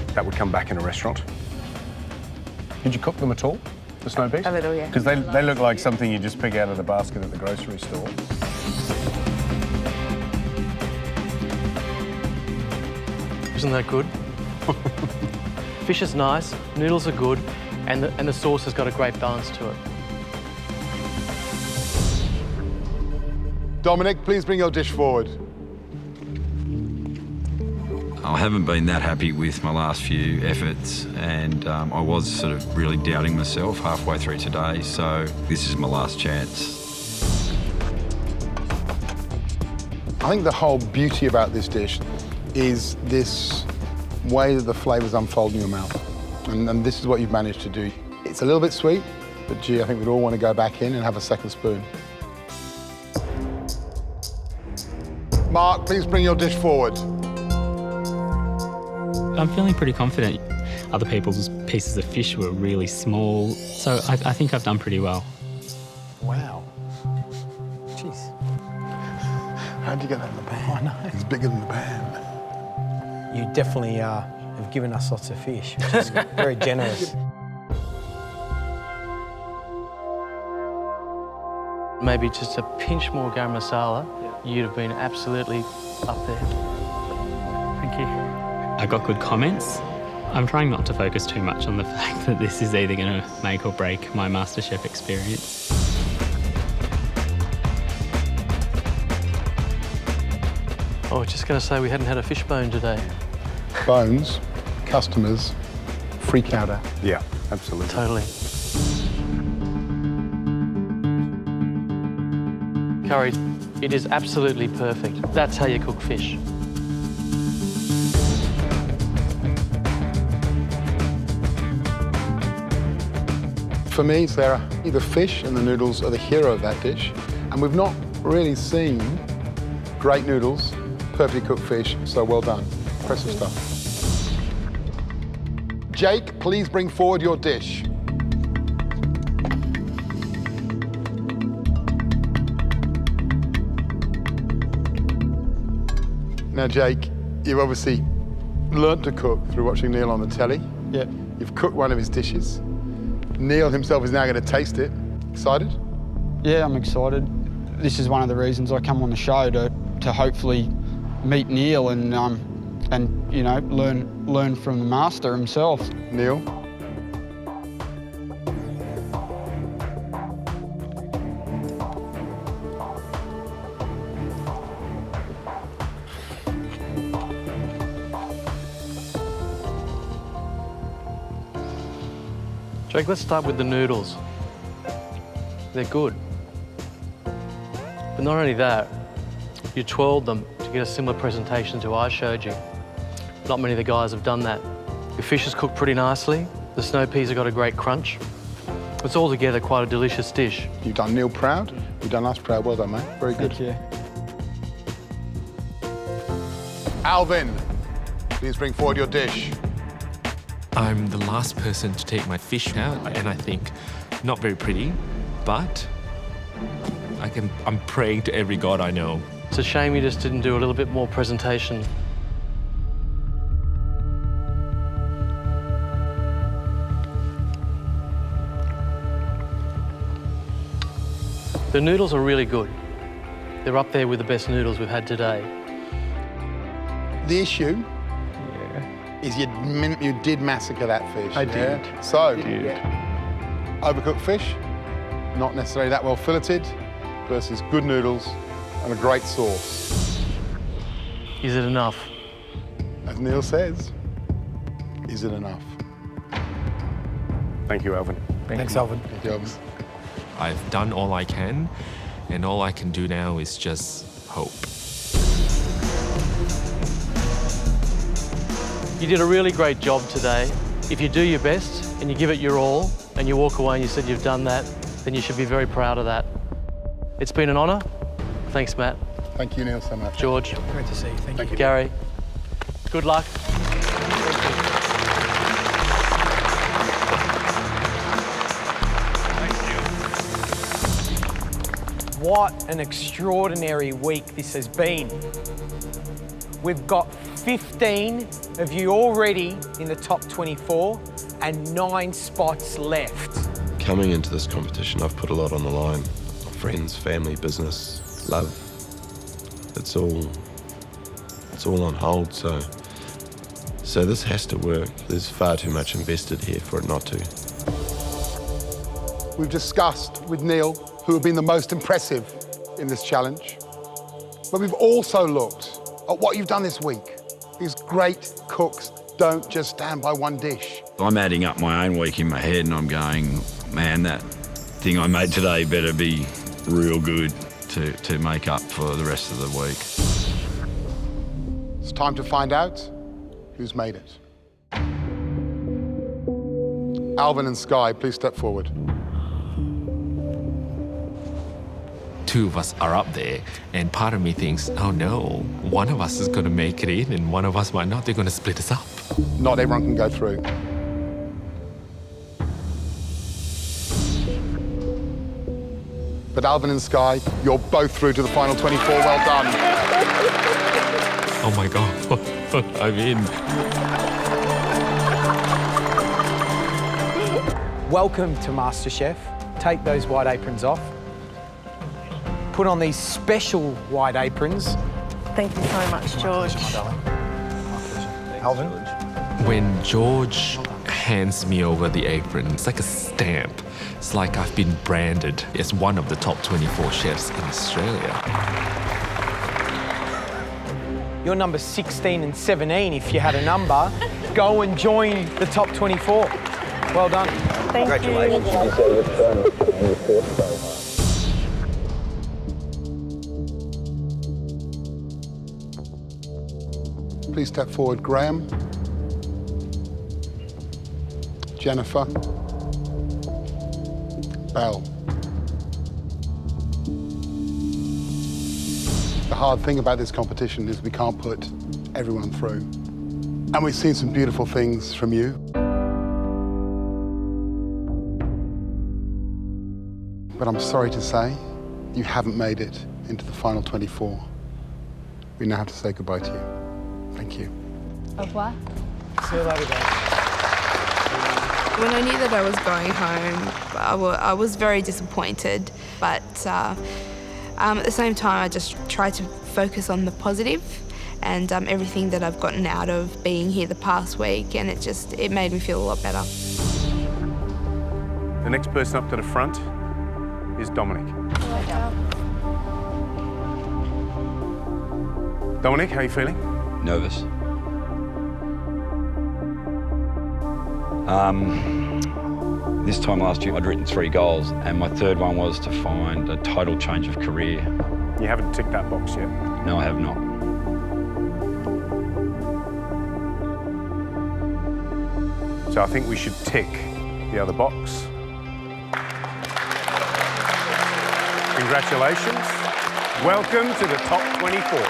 That would come back in a restaurant. Did you cook them at all, the snow peas? A little, yeah. Because they look like something you just pick out of the basket at the grocery store. Isn't that good? Fish is nice, noodles are good, and the sauce has got a great balance to it. Dominic, please bring your dish forward. I haven't been that happy with my last few efforts, and I was sort of really doubting myself halfway through today, so this is my last chance. I think the whole beauty about this dish is this way that the flavours unfold in your mouth. And this is what you've managed to do. It's a little bit sweet, but gee, I think we'd all want to go back in and have a second spoon. Mark, please bring your dish forward. I'm feeling pretty confident. Other people's pieces of fish were really small, so I think I've done pretty well. Wow. Jeez. How'd you get that in the pan? I know. It's bigger than the pan. You definitely have given us lots of fish, which is very generous. Maybe just a pinch more garam masala, you'd have been absolutely up there. Thank you. I got good comments. I'm trying not to focus too much on the fact that this is either going to make or break my MasterChef experience. I was just going to say we hadn't had a fish bone today. Bones, customers, freak out at. Yeah, absolutely. Totally. Curry, it is absolutely perfect. That's how you cook fish. For me, Sarah, the fish and the noodles are the hero of that dish. And we've not really seen great noodles, perfectly cooked fish, so well done. Impressive stuff. Jake, please bring forward your dish. Now, Jake, you've obviously learnt to cook through watching Neil on the telly. Yeah. You've cooked one of his dishes. Neil himself is now going to taste it. Excited? Yeah, I'm excited. This is one of the reasons I come on the show to hopefully meet Neil and you know, learn from the master himself. Neil? Jake, let's start with the noodles. They're good. But not only that, you twirled them to get a similar presentation to I showed you. Not many of the guys have done that. Your fish is cooked pretty nicely. The snow peas have got a great crunch. It's all together quite a delicious dish. You've done Neil proud. You've done us proud. Well done, mate. Very good. Thank you. Alvin, please bring forward your dish. I'm the last person to take my fish out, and I think not very pretty, but I'm praying to every god I know. It's a shame you just didn't do a little bit more presentation. The noodles are really good. They're up there with the best noodles we've had today. The issue is you did massacre that fish. I did. So, overcooked fish, not necessarily that well filleted, versus good noodles and a great sauce. Is it enough? As Neil says, is it enough? Thank you, Alvin. Thanks, Alvin. Thank you, Alvin. I've done all I can, and all I can do now is just hope. You did a really great job today. If you do your best and you give it your all and you walk away and you said you've done that, then you should be very proud of that. It's been an honour. Thanks, Matt. Thank you, Neil, so much. George. Great to see you. Thank you. Gary. Good luck. What an extraordinary week this has been. We've got 15 of you already in the top 24 and 9 spots left. Coming into this competition, I've put a lot on the line. Friends, family, business, love. It's all on hold, so this has to work. There's far too much invested here for it not to. We've discussed with Neil who have been the most impressive in this challenge, but we've also looked at what you've done this week. These great cooks don't just stand by one dish. I'm adding up my own week in my head and I'm going, man, that thing I made today better be real good to make up for the rest of the week. It's time to find out who's made it. Alvin and Sky, please step forward. Two of us are up there, and part of me thinks, oh no, one of us is going to make it in and one of us might not. They're going to split us up. Not everyone can go through. But Alvin and Sky, you're both through to the final 24. Well done. Oh my God, I'm in. Welcome to MasterChef. Take those white aprons off. Put on these special white aprons. Thank you so much, George. Alvin? When George hands me over the apron, it's like a stamp. It's like I've been branded as one of the top 24 chefs in Australia. You're number 16 and 17 if you had a number. Go and join the top 24. Well done. Thank you. Please step forward, Graham, Jennifer, Belle. The hard thing about this competition is we can't put everyone through. And we've seen some beautiful things from you. But I'm sorry to say, you haven't made it into the final 24. We now have to say goodbye to you. Thank you. Au revoir. See you later, guys. When I knew that I was going home, I was very disappointed, but at the same time I just tried to focus on the positive and everything that I've gotten out of being here the past week, and it made me feel a lot better. The next person up to the front is Dominic. Dominic, how are you feeling? Nervous. This time last year I'd written 3 goals, and my third one was to find a total change of career. You haven't ticked that box yet? No, I have not. So I think we should tick the other box. Congratulations. Welcome to the top 24.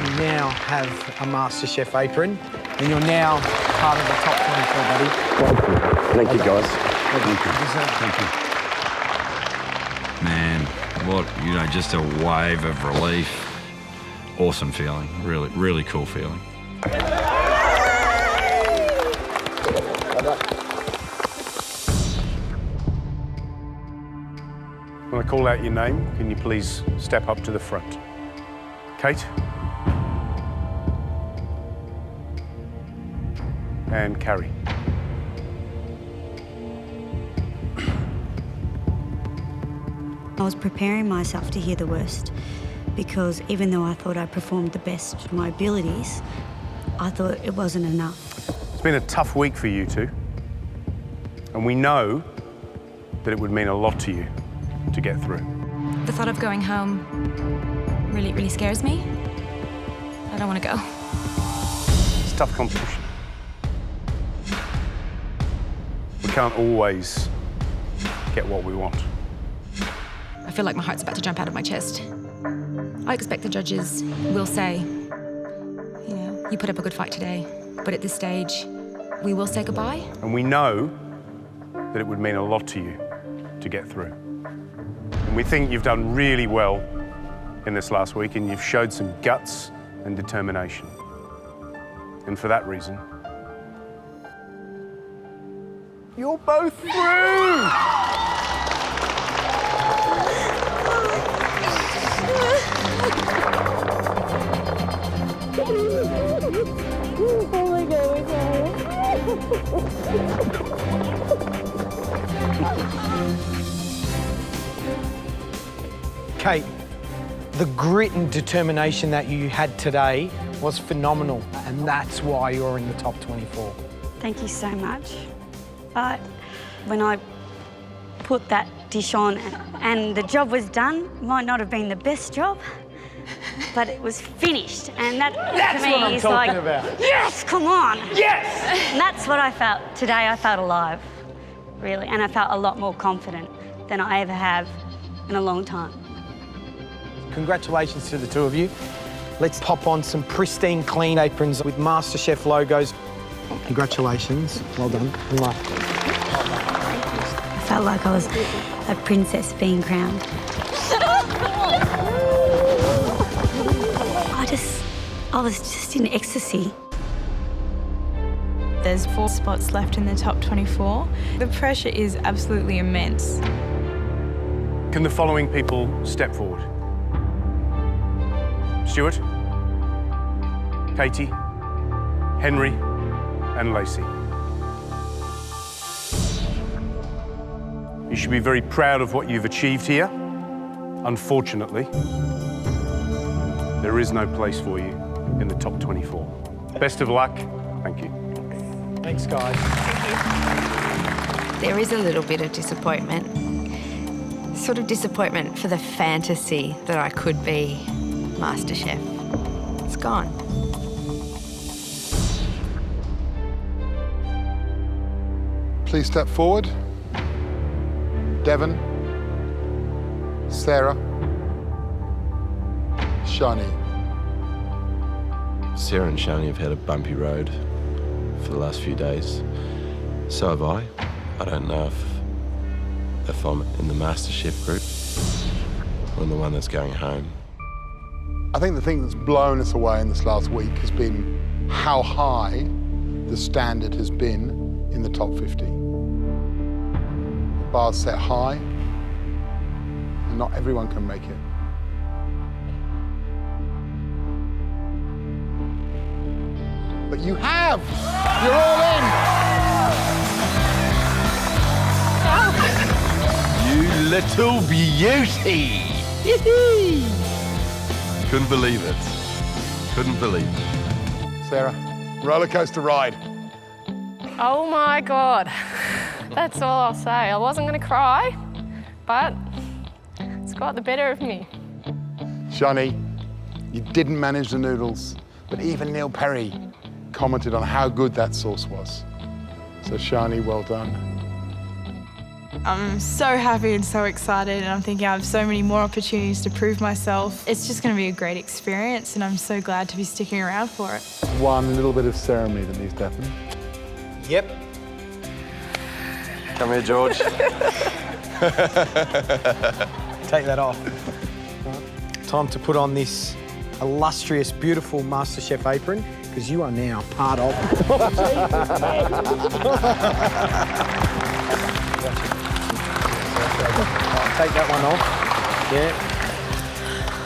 You now have a MasterChef apron, and you're now part of the top 24, buddy. Thank you, guys. Thank you. Man, what, just a wave of relief. Awesome feeling, really, really cool feeling. When I call out your name, can you please step up to the front? Kate? And Carrie. I was preparing myself to hear the worst because even though I thought I performed the best of my abilities, I thought it wasn't enough. It's been a tough week for you two, and we know that it would mean a lot to you to get through. The thought of going home really, really scares me. I don't want to go. It's a tough competition. We can't always get what we want. I feel like my heart's about to jump out of my chest. I expect the judges will say, you put up a good fight today, but at this stage, we will say goodbye. And we know that it would mean a lot to you to get through. And we think you've done really well in this last week, and you've showed some guts and determination. And for that reason, you're both through! Oh my God, Kate, the grit and determination that you had today was phenomenal, and that's why you're in the top 24. Thank you so much. But when I put that dish on and the job was done, it might not have been the best job, but it was finished, and that That's to me what I'm is talking like, about. yes, come on. Yes! And that's what I felt today. I felt alive, really, and I felt a lot more confident than I ever have in a long time. Congratulations to the two of you. Let's pop on some pristine, clean aprons with MasterChef logos. Congratulations. Well done. I felt like I was a princess being crowned. I was just in ecstasy. There's 4 spots left in the top 24. The pressure is absolutely immense. Can the following people step forward? Stuart, Katie, Henry, and Lacey. You should be very proud of what you've achieved here. Unfortunately, there is no place for you in the top 24. Best of luck. Thank you. Thanks, guys. There is a little bit of disappointment. Sort of disappointment for the fantasy that I could be MasterChef. It's gone. Please step forward. Devon, Sarah, Shani. Sarah and Shani have had a bumpy road for the last few days. So have I. I don't know if I'm in the MasterChef group or I'm the one that's going home. I think the thing that's blown us away in this last week has been how high the standard has been in the top 50. Bar's set high, and not everyone can make it. But you have! You're all in! You little beauty! Couldn't believe it. Couldn't believe it. Sarah, roller coaster ride. Oh my God. That's all I'll say. I wasn't going to cry, but it's got the better of me. Shani, you didn't manage the noodles, but even Neil Perry commented on how good that sauce was. So Shani, well done. I'm so happy and so excited, and I'm thinking I have so many more opportunities to prove myself. It's just going to be a great experience, and I'm so glad to be sticking around for it. One little bit of ceremony that needs to happen. Yep. Come here, George. Take that off. Time to put on this illustrious, beautiful MasterChef apron, because you are now part of. Take that one off. Yeah.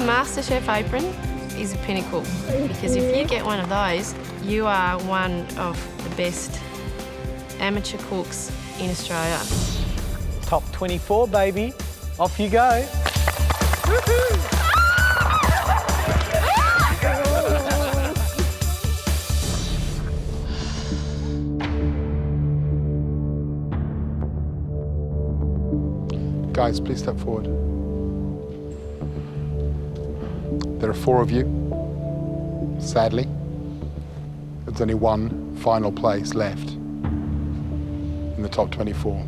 MasterChef apron is a pinnacle because if you get one of those, you are one of the best amateur cooks in Australia. Top 24, baby. Off you go. Guys, please step forward. There are 4 of you. Sadly, there's only one final place left in the top 24.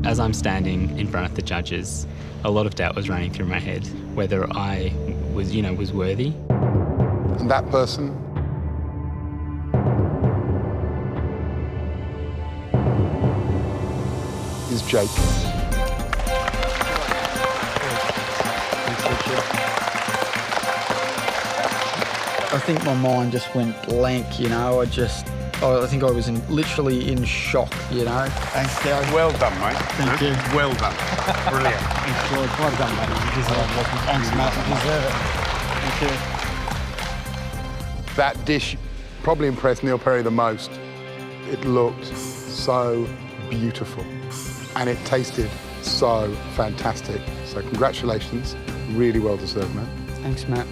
As I'm standing in front of the judges, a lot of doubt was running through my head whether I was, was worthy. And that person is Jake. I think my mind just went blank, I think I was literally in shock, Thanks, guys. Well done, mate. Thank you. Well done. Brilliant. Thanks, George. Well done, mate. You deserve it. Thanks, Matt. You deserve it. Thank you. That dish probably impressed Neil Perry the most. It looked so beautiful and it tasted so fantastic. So congratulations. Really well deserved, man. Thanks, Matt.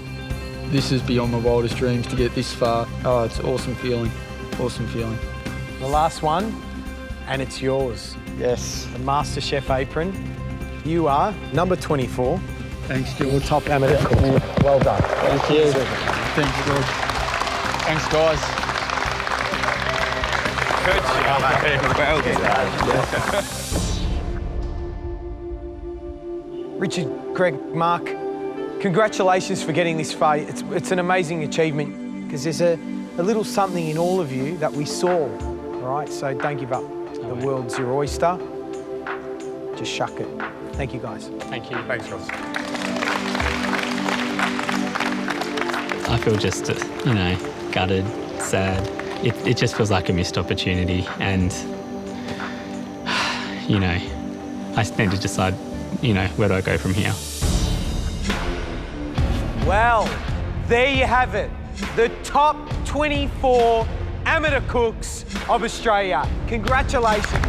This is beyond my wildest dreams to get this far. Oh, it's an awesome feeling. Awesome feeling. The last one, and it's yours. Yes. The MasterChef apron. You are number 24. Thanks, George. Your top amateur cook. Well done. Thank you. Thanks, George. Thanks, guys. Good job, mate. Well done. Richard, Greg, Mark, congratulations for getting this far. It's an amazing achievement because there's a little something in all of you that we saw, all right? So don't give up. The world's your oyster. Just shuck it. Thank you, guys. Thank you. Thanks, Ross. I feel just, gutted, sad. It just feels like a missed opportunity and, I need to decide, where do I go from here? Well, there you have it. The top 24 amateur cooks of Australia. Congratulations.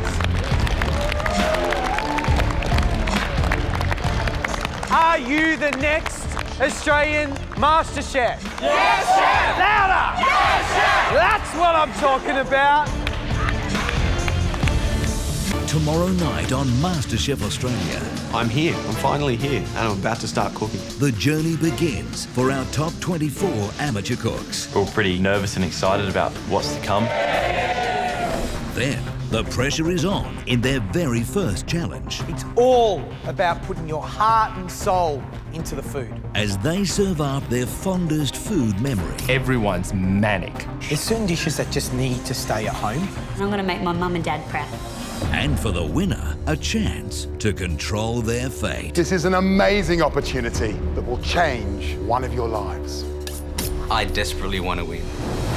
Are you the next Australian MasterChef? Yes, chef! Louder! Yes, chef! That's what I'm talking about. Tomorrow night on MasterChef Australia. I'm here. I'm finally here, and I'm about to start cooking. The journey begins for our top 24 amateur cooks. We're all pretty nervous and excited about what's to come. Then, the pressure is on in their very first challenge. It's all about putting your heart and soul into the food. As they serve up their fondest food memory. Everyone's manic. There's certain dishes that just need to stay at home. And I'm going to make my mum and dad proud. And for the winner, a chance to control their fate. This is an amazing opportunity that will change one of your lives. I desperately want to win.